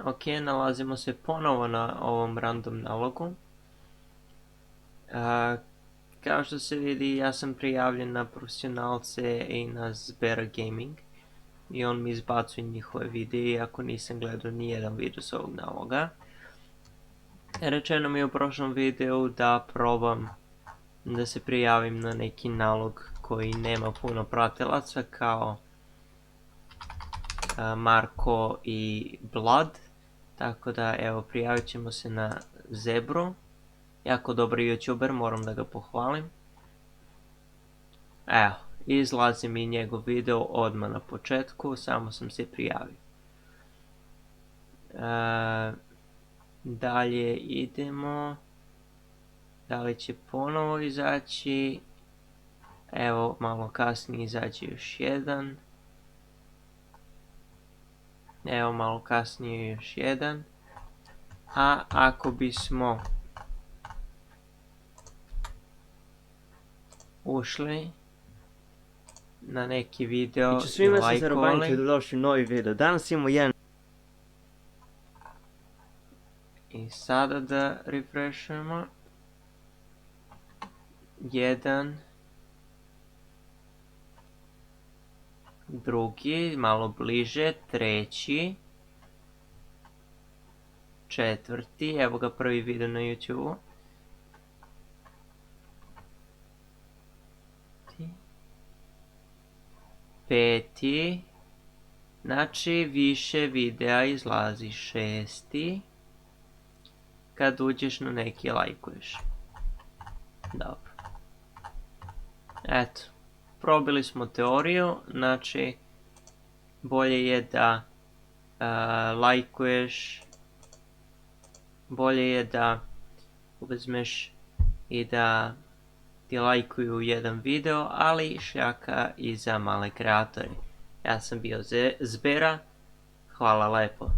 Ok, nalazimo se ponovo na ovom random nalogu. Kao što se vidi, ja sam prijavljen na profesionalce i na Zbera Gaming i on mi izbacuje njihove videe iako nisam gledao nijedan video s ovog naloga. Rečeno mi je u prošlom videu da probam da se prijavim na neki nalog koji nema puno pratilaca kao Marko i Blood. Tako da evo, prijavit ćemo se na Zebru. Jako dobar youtuber, moram da ga pohvalim. Evo, izlazi mi njegov video odmah na početku, samo sam se prijavio. Dalje idemo. Da li će ponovo izaći? Evo, malo kasnije izađe još jedan. Evo, malo kasnije još jedan. A ako bismo ušli na neki video i svima se lajkovali, dobrodošli u novi video. Danas imamo jedan. I sada da refreshujemo. Jedan. Drugi, malo bliže, treći. Četvrti, evo ga prvi video na YouTube-u. Peti. Znači više videa izlazi. Šesti. Kad uđeš na neki lajkuješ. Dobro. Eto. Probili smo teoriju. Znači bolje je da lajkuješ. Bolje je da uzmeš i da ti lajkuju jedan video, ali šljaka i za male kreatore. Ja sam bio Zbera. Hvala lepo.